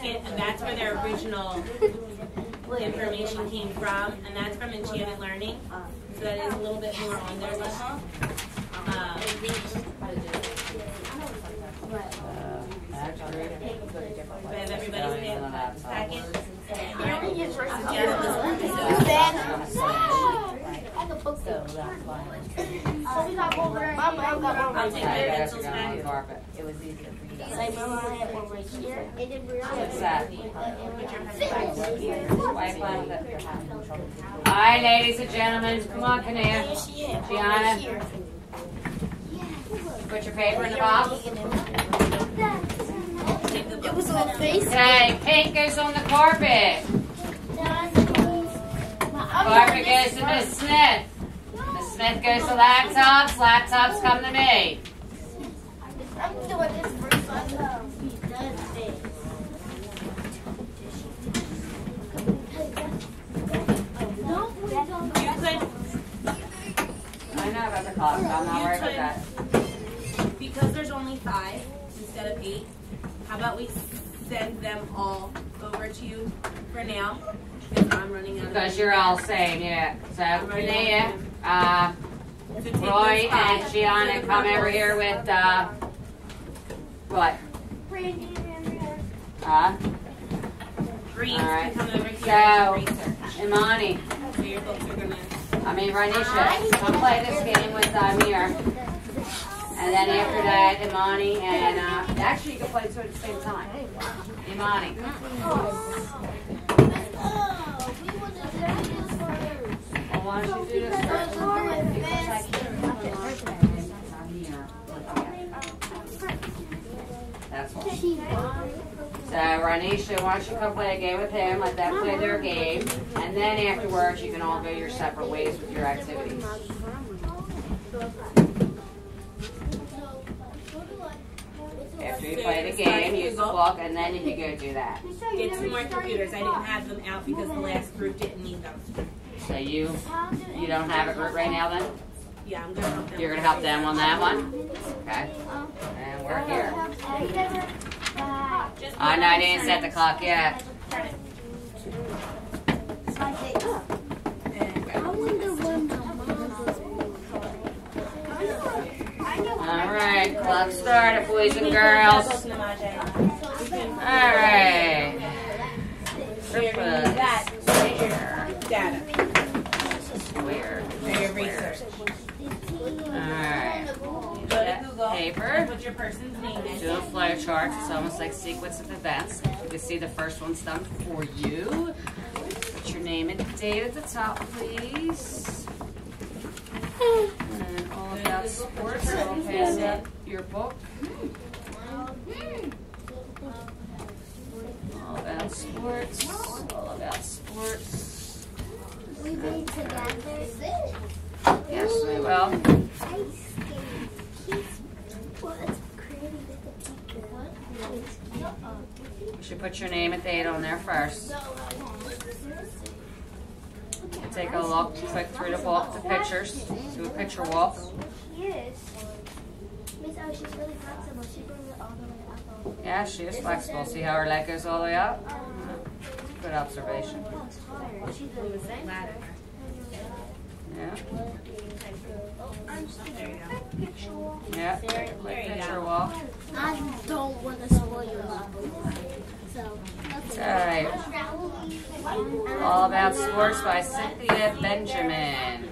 packet, and that's where their original information came from, and that's from Enchanted Learning. So that is a little bit more on their level. I have everybody's name in the packet. I'll take my pencils back. It was easier for you. Like my mom had one right here. What's that? Wipe on it. All right, ladies and gentlemen, come on, Kanea. Gianna, put your paper in the box. It was on face. Okay, pink goes on the carpet. Carpet goes to Miss Smith. Miss Smith goes to laptops. Laptops come to me. I'm doing this first one. I know about the cost, but I'm not worried about that. Because there's only 5 instead of 8, how about we send them all over to you for now? Because I'm running out of Because you're all same, yeah. So, Kanea, Roy, and Gianna come over here with, what? Greens All right. to come over here So, and research. Imani, So your folks are going to... Ranisha, come play this game with Amir. And then after that, Imani and, actually you can play two at the same time. Imani. Well, why don't you do this first? Because I can't That's all. So, Ranisha, why don't you come play a game with him, let them play their game, and then afterwards you can all go your separate ways with your activities. After you play the game, use the book, and then you can go do that. Get some more computers. I didn't have them out because the last group didn't need them. So you don't have a group right now then? Yeah, I'm going to help them. You're going to help them on that one? Okay. And we're here. Oh, no, I didn't set the clock yet. Alright, clock started, boys and girls. Alright. Data. Square. For your research. Alright. Go to Google. Paper. Put your person's name in. Do a flow chart. It's almost like sequence of events. You can see the first one's done for you. Put your name and date at the top, please. And all about sports. I'll pass up your book. All about sports. All about sports. We read together. Yes, we will. You should put your name and date on there first. Take a look, click through the book, the pictures, do a picture walk. Yeah, she is flexible. See how her leg goes all the way up? Good observation. Yeah. Yeah, quick picture walk. I don't want to spoil your life. So, Alright. All About Sports by Cynthia Benjamin.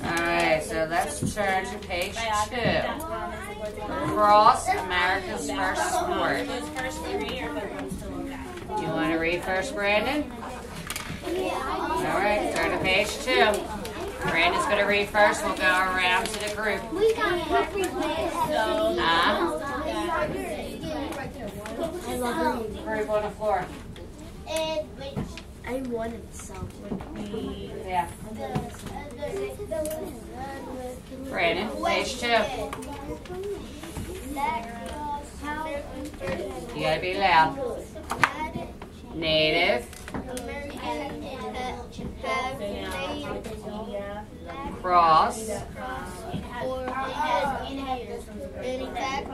Alright, so let's turn to page 2. Cross, America's First Sport. You want to read first, Brandon? Alright, turn to page 2. Brandon's going to read first. We'll go around to the group. Group on the floor. I wanted something. Yeah. Brandon, page 2. You gotta be loud. Native. Cross. for 100 years. In fact,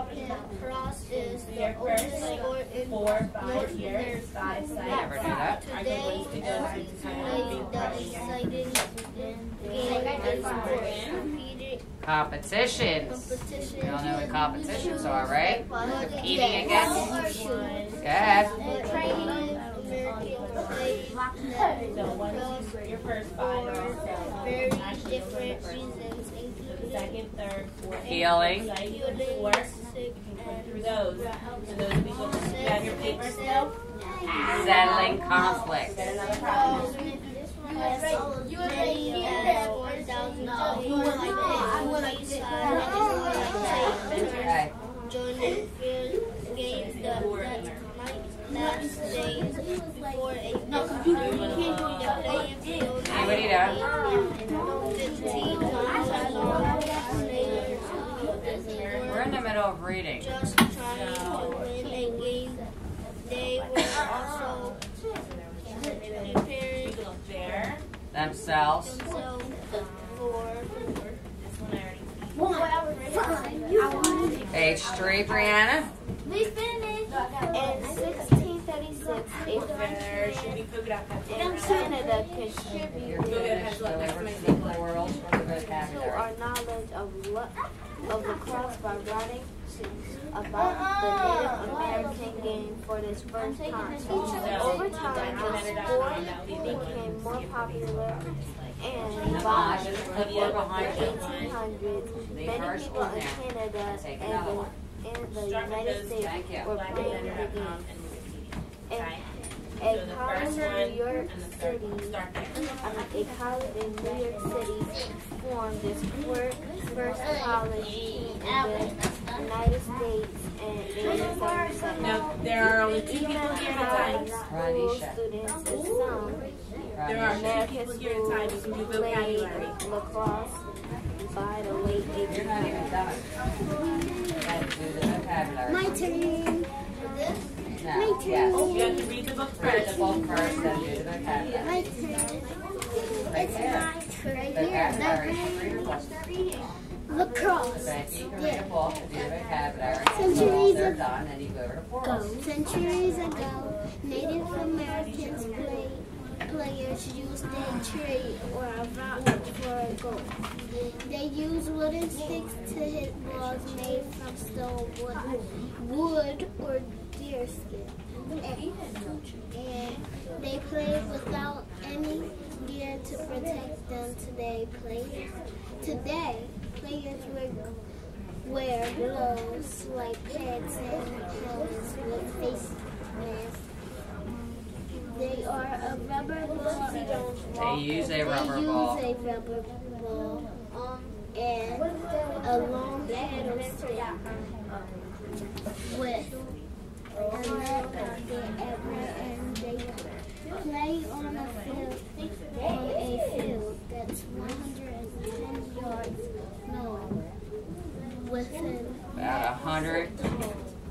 cross is the oldest sport in North America. Never knew that. Today, the exciting game is Competitions. We all know what competitions are, right? Competing against. Go ahead. Your first 5 very different reasons, second, third, fourth, Healing. through those. And those people, you have your paper still? Settling conflict. Okay. Joining field games that might last days before a playing field. Hey, what are you doing? 15 times as long players We're in the middle of reading. just trying to win a game. They were also preparing Themselves. themselves for Page 3, Brianna. we finished in 1636. A French in Canada contributed Your English delivers to the world for the to vocabulary. our knowledge of lacrosse by writing about the Native American game for this first time. Over time, the sport became more popular, and by the 1800s, many people in Canada and the United States were playing the game. A college in New York City formed this first college team in the United States in 1877. Now, there are only 2 people here at a time. School students and some There are 2 American people here at a time. You can do schools vocabulary. played lacrosse by the late You're not even 1800s. done. You gotta do the vocabulary. My turn. No. My turn. Yes. You have to read the book Read first. the book first, then do the vocabulary. My turn. It's my turn. Vocabulary. Read your book. Lacrosse. Then you can read a book and do the vocabulary. Centuries Once they're ago. done, then you go over to portals. Centuries ago, Native Americans players used a tree or a rock for a goal. They used wooden sticks to hit balls made from stone, wood or deer skin. And they played without any gear to protect them. Today, players wear gloves like pads and helmets with face masks. They are a rubber ball. They use a rubber ball. They use a rubber ball and a long paddle stick with a net at the end. They play on a field that's 110 yards long. Within About 100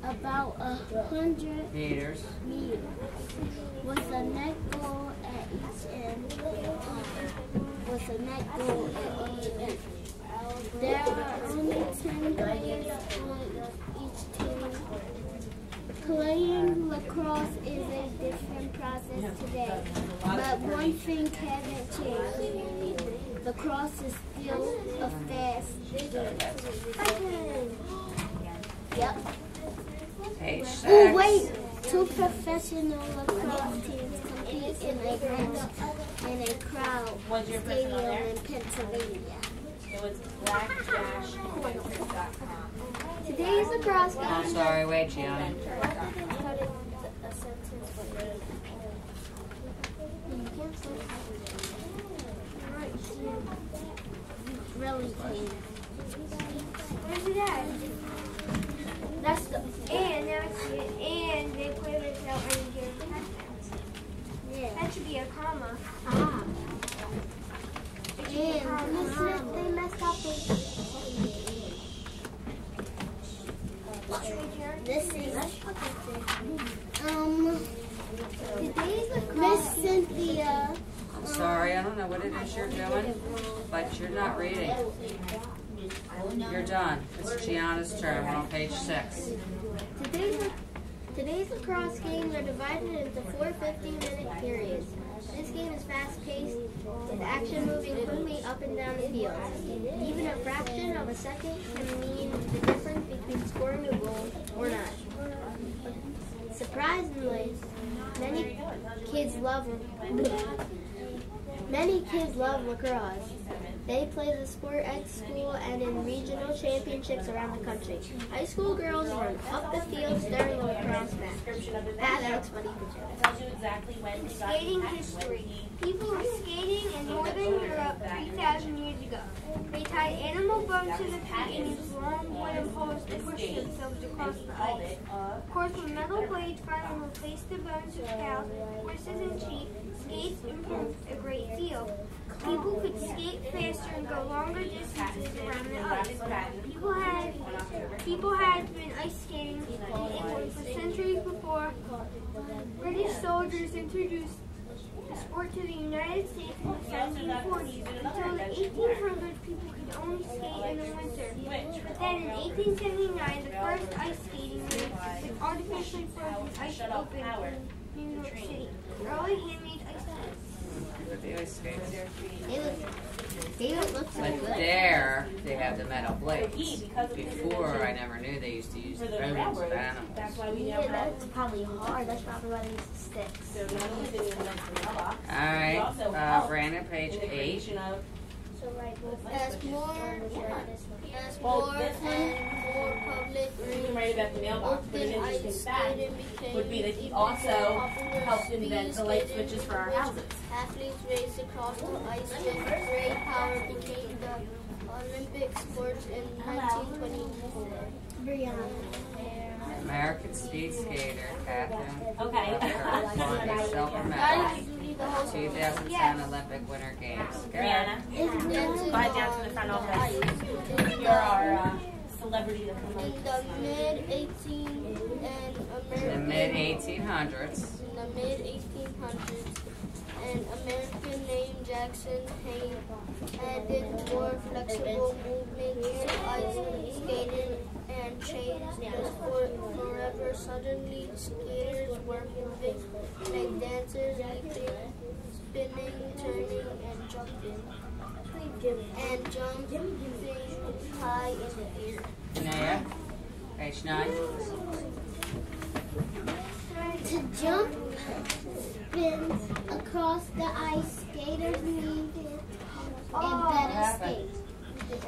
about 100 meters. with a net goal at each end. There are only 10 players on each team. Playing lacrosse is a different process today, but one thing hasn't changed. Lacrosse is still a fast game. Yep. Page 6. Oh wait! 2 professional lacrosse teams compete in a match in a crowd stadium in Pennsylvania. It was black-pictures.com. Today's lacrosse game. I'm sorry, wait, Gianna. Really can't. Where's it at? That's the and now I see it. And they play without any gear. Yeah. That should be a comma. Ah. It should be a comma. They messed up with This is Miss Cynthia. I'm sorry, I don't know what it is you're doing, but you're not reading. You're done. It's Gianna's turn. We're on page 6. Today's lacrosse games are divided into 4 15-minute periods. This game is fast-paced, with action moving quickly up and down the field. Even a fraction of a second can mean the difference between scoring a goal or not. Surprisingly, many kids love lacrosse. They play the sport at school and in regional championships around the country. High school girls run up the field during a lacrosse match. That looks funny. Skating history. People were skating in northern Europe 3,000 years ago. They tied animal bones to the feet and used long wooden poles to push themselves across the ice. Of course, when metal blades finally replaced the bones of cows, horses, and sheep, skates improved a great deal. People could skate faster and go longer distances around the ice. People had been ice skating in England for centuries before British soldiers introduced the sport to the United States in the 1740s. Until the 1800s, people could only skate in the winter. But then in 1879, the first ice skating rink with artificially frozen ice opened in New York City. Early handmade ice skates. The ice skates. They don't look so But good. there, they have the metal blades. Before, I never knew they used to use the bones of animals. Yeah, that's probably hard. That's probably why they use sticks. Alright, Brandon, page 8. As more and more public open ice skating became would be that he also helped invent the light switches for our houses. Athletes raced across the ice with great power became the Olympic sports in 1924. Brianna. American speed skater, Catherine. Okay. Won a silver medal. 2010 Olympic Winter Games. Brianna, go ahead down to the front office. You're our celebrity that comes In the mid-1800s. an American named Jackson Hayne added more flexible movements to ice skating and changed the sport forever. Suddenly, skaters were moving like dancers, leaping, spinning, turning, and jumping high in the air. Naya, page 9. To jump spins across the ice, skaters needed a better skate.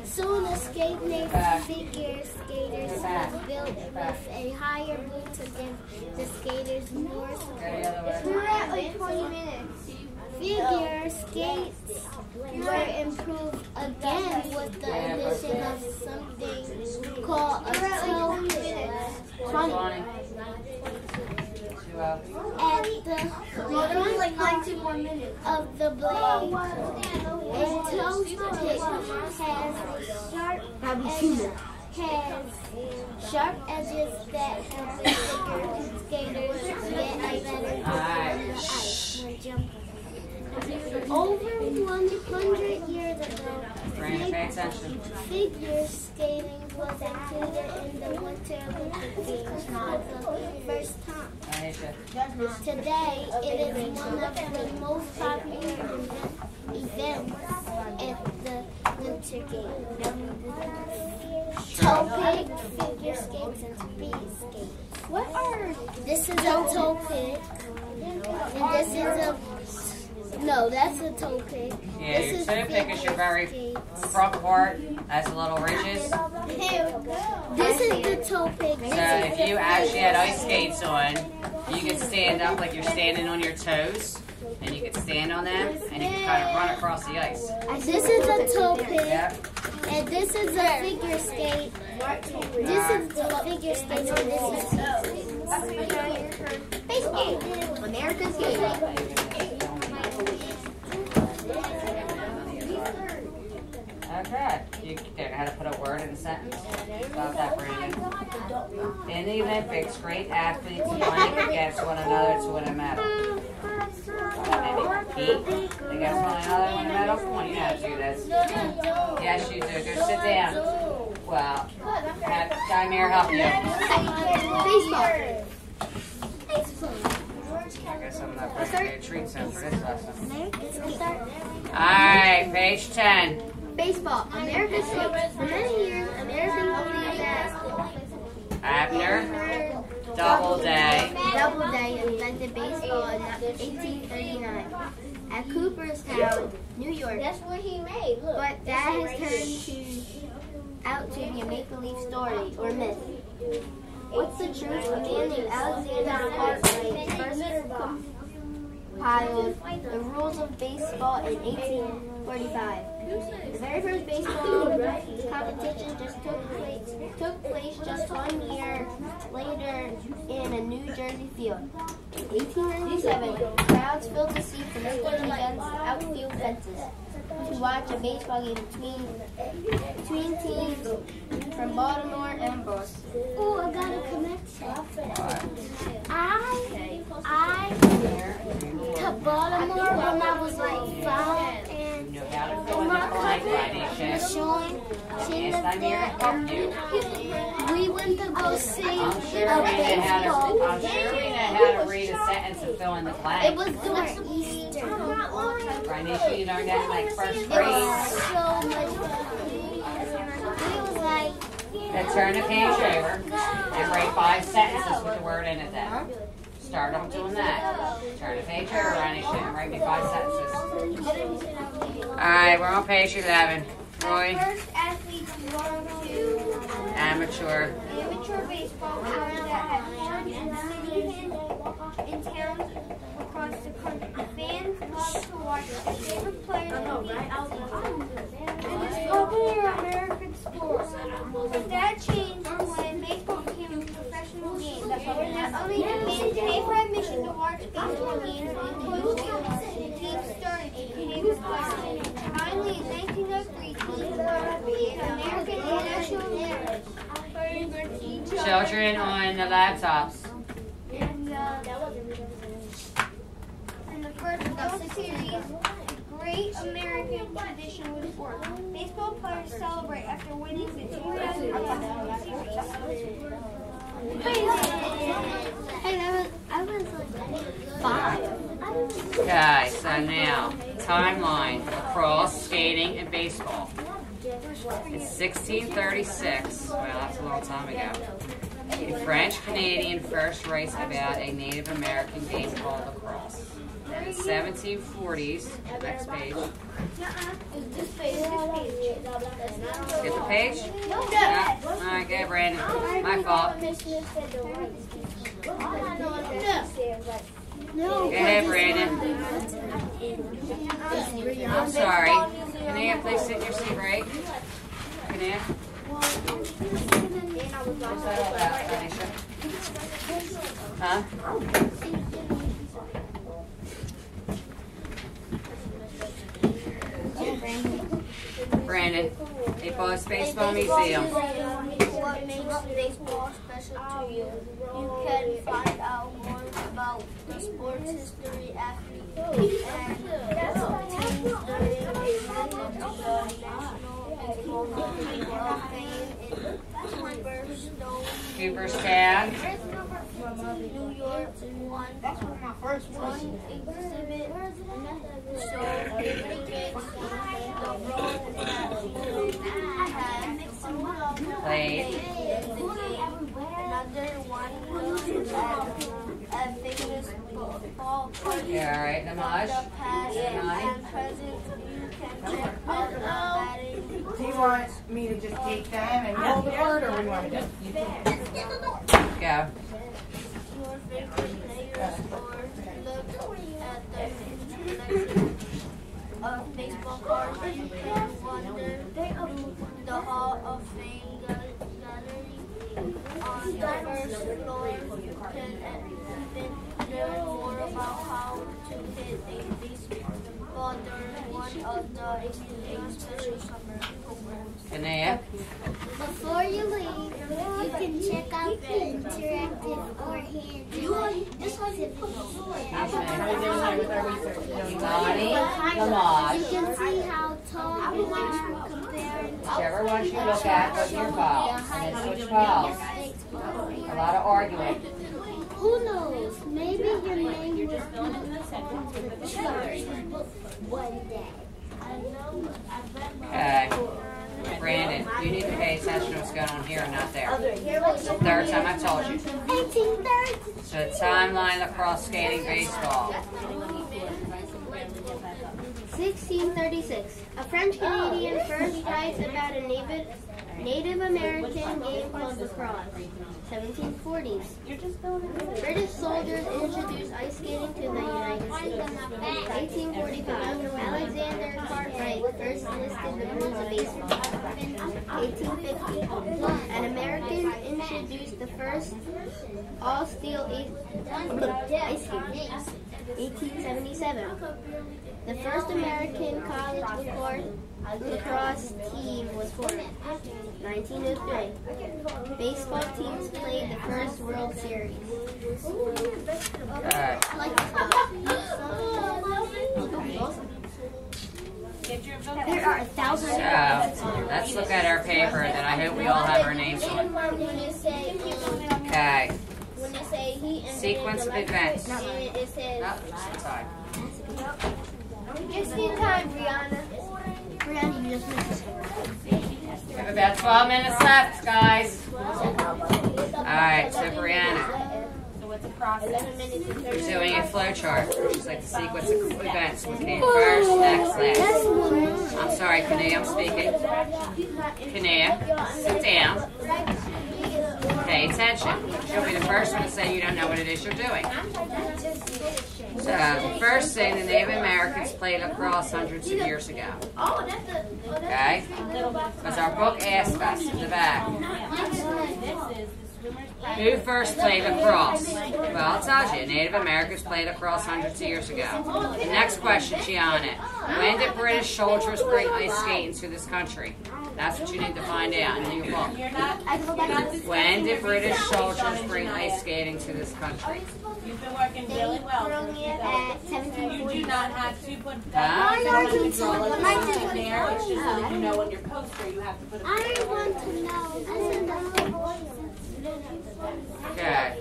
Soon a skate made figure skaters was built with a higher boot to give the skaters more support. We're at like 20 minutes. Figure skates were improved again with the addition of something called a toe pick. 20. At the Only like 19 more minutes. of the blade, a toe pick has sharp edges that help figure skaters get a better grip on the ice when jumping. Over 100 years ago, Brandon, pay attention. figure skating was included in the Winter Olympic Games for the first time. I hate you. Today, it is one of the most popular events at the Winter Games. Toe pick, figure skates, and speed skates. What are? This is a toe pick, and this is a. No, that's a toe pick. Yeah, This your is toe pick is your figure very skates. front part. Has a little ridges. This is the toe pick. So if you actually had ice skates on, you could stand up like you're standing on your toes, and you could stand on them, and you could kind of run across the ice. This is a toe pick, Yep. and this is a figure skate. This is the figure skate, and this is face skate. America's skate. Okay. You don't know how to put a word in a sentence? About that, Brandon. In the Olympics, great athletes fight against one another to win a medal. Pete, you guys want another one of medal? Well, you know how to do this. Yes, you do. Go sit down. Well, have Dimir help you. Baseball. I guess I'm not going to get a treat soon for this lesson. Start. Alright, page 10. Baseball. America's hopes. For many years, Americans believed that Abner, Doubleday. Doubleday invented baseball in 1839 at Cooperstown, New York. That's what he made. Look. But that has turned out to be a make-believe story or myth. What's the truth? A man named Alexander Cartwright first compiled the rules of baseball in 1845. The very first baseball competition took place just 1 year later in a New Jersey field. In 1897, crowds filled the seats and stood against outfield fences to watch a baseball game between teams from Baltimore and Boston. Oh, I got a connection. I to Baltimore when I was like 5, and You know how to fill in the blank, Nation. Sean, she Yes, lived Dimir there, help and you. we went to go see I'm a sure we know baseball. how to read a sentence and fill in the It blank. was during Easter. Right, Nation, you learned that in like first It grade. was so much fun. We was like, Then turn the page over and write 5 sentences with the word in it then. Start off doing that. Turn the page over, Nation, and write me 5 sentences. Alright, we're on page 11. Roy, First athletes belong to amateur. amateur baseball players that have won in cities and towns across the country. Fans love to watch their favorite players compete. It is popular American sport. But that changed when baseball became a professional game. Not only did fans pay for admission to watch baseball games, but teams started to pay for players. Finally, in 1903, teams started the American National League. Children on the laptops. And the first World Series, great American tradition with sport. Baseball players celebrate after winning the 2001 Series. hey, I was like 5. Okay, so now, timeline. Lacrosse, skating, and baseball. It's 1636. Well, that's a long time ago. A French-Canadian first writes about a Native American game called lacrosse. Then in 1740s, next page. Get the page? Yeah. Alright, go, Brandon. My fault. No. Go ahead, Brandon. I'm sorry. Can you please sit in your seat, right? Can you? What's that all about, Tanisha? Huh? Brandon, a Boston Baseball Museum. What makes baseball special to you? You can find out more about the sports history, athletes, and teams during a visit to the National Baseball Hall of Fame in Cooperstown. New York. That's one exhibit shows the role that Played. Another one was a famous ball party. Yeah, all right, The Namaj. past and present, you can check out the batting. Do you want me to just take them and hold the word, or we want to just? Go. Your favorite players or look at the collection of baseball cards. You can wander the Hall of Fame gallery on the first floor. You can even learn more about how to hit a baseball during one of the special summer programs. Kanea. Before you leave, you can check out the interactive or hands Donnie, come on. You can see how tall he is compared Whichever one you look at, put your balls. And then switch balls. A lot of arguing. Who knows? Maybe your name You're will just filling in the sentence with the chart one day. Okay. Brandon, you need to pay attention to what's going on here and not there. It's the third time I've told you. 1830. So the timeline, lacrosse, skating, baseball. 1636. A French Canadian first writes about a Native American game called lacrosse. 1740s. British soldiers introduced ice skating to the United States. 1845. Alexander Cartwright first listed the rules of baseball. 1850. An American introduced the first all-steel ice skate. 1877. The first American college lacrosse team was formed. 1903. Baseball teams played the first World Series. There are 1,000. So, let's look at our paper that I hope we all have our names on. Okay. When you say he Sequence of events. it says Oh, sorry. just in time, Brianna. Brianna, you just missed We have about 12 minutes left, guys. Alright, so Brianna, So what's a process? we're doing a flow chart, which is like the sequence of events. What came first, next, last. I'm sorry, Kanea, I'm speaking. Kanea, sit down. Pay attention. You'll be the first one to say you don't know what it is you're doing. So, the first thing, the Native Americans played lacrosse hundreds of years ago. Okay? Because our book asks us in the back. Who first played lacrosse? Well, it tells you. Native Americans played lacrosse hundreds of years ago. The next question, Gianna. When did British soldiers bring ice skating to this country? That's what you need to find out in your book. When did British soldiers bring ice skating to this country? You've been working really well. You do not have to put Huh? in there. It's just so that you know on your poster you have to put it I want to know. Okay.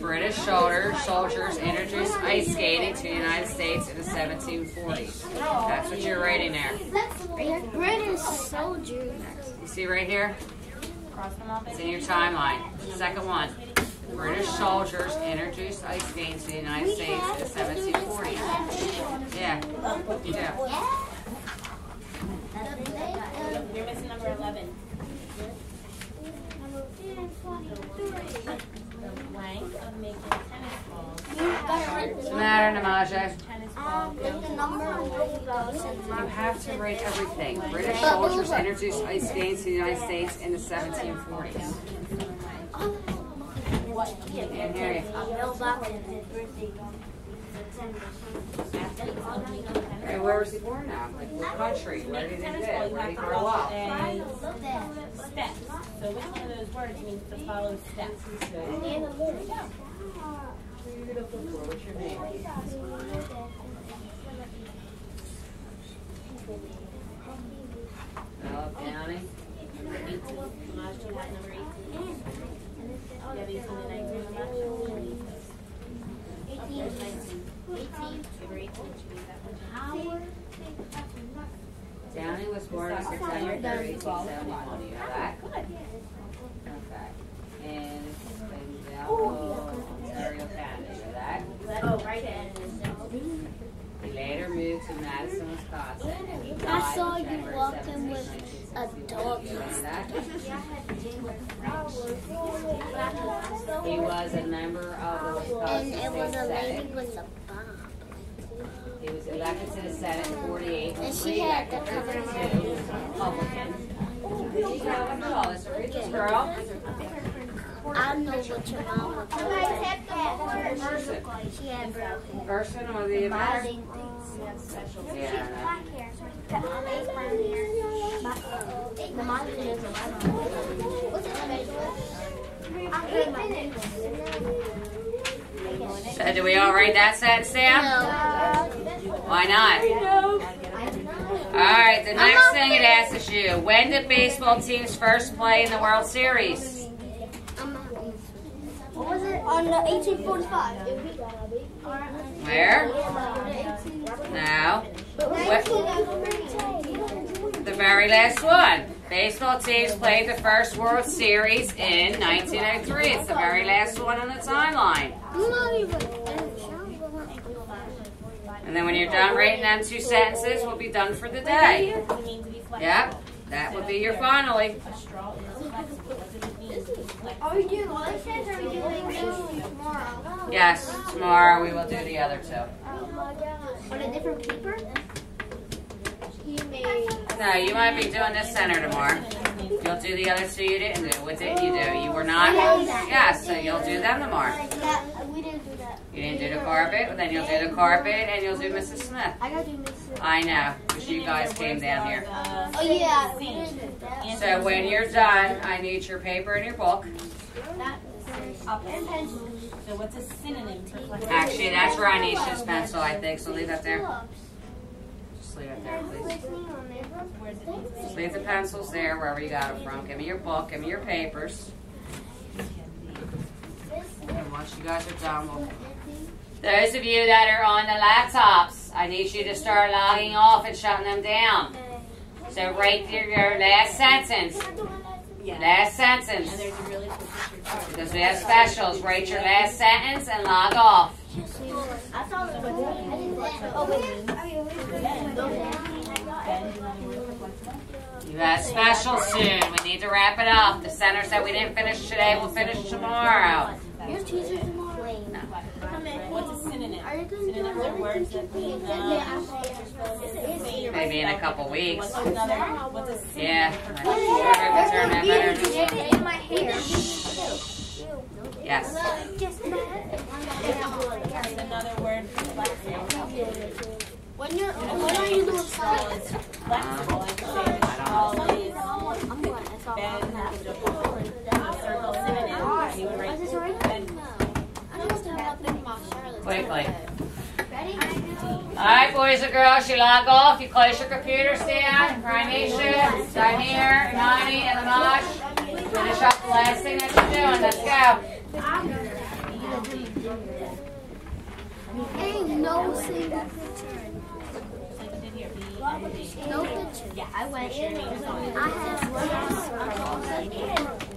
British soldiers introduced ice skating to the United States in the 1740s. That's what you're writing there. British soldiers. You see right here? It's in your timeline. Second one. British soldiers introduced ice skating to the United States in the 1740s. Yeah, you do. You're missing number 11. The length of making tennis balls. What's the matter, Namaja? Tennis ball. You have to write everything. British soldiers introduced ice skating to the United States in the 1740s. Can't hear you. Okay, where was he born now? Like what country? Where did he live? Where did he grow up? Steps. So which one of those words means to follow steps? What's your name? Philip County. Number 18. You have 18 and 19. 18. Downey was born on September 3rd, 1871. You know that? Okay. And Ontario, Canada. You know that? Oh, right in. He later moved to Madison, Wisconsin. And he I died saw on you January walking 17th, with a 1962. dog. You remember that? He was a member of the Wisconsin And it was State a lady Senate. with a bomb. He was elected to the Senate in 48. And she had the cover He was a Republican. Look at all this. Read this, girl. I know what your mom would tell you. Person. She had brown hair. Person or the I American? didn't think she had special Yeah, I know. The mom is a white. What's it? Do we all write that sentence down? Why not? Alright, the next thing it asks you, when did baseball teams first play in the World Series? What was it? On 1845. Where? No. The very last one. Baseball teams played the first World Series in 1903. It's the very last one on the timeline. And then when you're done writing them 2 sentences, we'll be done for the day. Yep, that would be your finally. Are we doing all this or are we doing tomorrow? Yes, tomorrow we will do the other 2. On a different paper? No, you might be doing this center tomorrow. You'll do the other 2 you didn't do. What did you do? You were not? Yes, so you'll do them tomorrow. We didn't do that. You didn't do the carpet? Well, then you'll do the carpet and you'll do Mrs. Smith. I gotta do Mrs. I know, because you guys came down here. Oh yeah, we didn't do that. So when you're done, I need your paper and your book. And pencils. So what's a synonym to flexible? Actually, that's Ranisha's pencil, I think, so leave that there. Just leave it there, please. Just leave the pencils there, wherever you got them from. Give me your book, give me your papers. And once you guys are done, those of you that are on the laptops, I need you to start logging off and shutting them down. So write your last sentence. Last sentence. And there's a really cool picture. Because we have specials. Write your last sentence and log off. You have specials soon. We need to wrap it up. The centers that we didn't finish today will finish tomorrow. Your teacher tomorrow. What's a synonym? Synonyms are words that mean Maybe in a couple weeks. What's another? What's a synonym? Yeah. In my hair. Yes. What's another word for flexible? When are you doing Flexible, flexible. Like say, tall is bend, circle synonym. You would write bend. Quickly. Alright, boys and girls, you log off. You close your computers down. Ranisha, Samir, Imani, and Amash. Finish up the last thing that you're doing. Let's go. Ain't no single picture. No picture. Yeah, I went. I have one.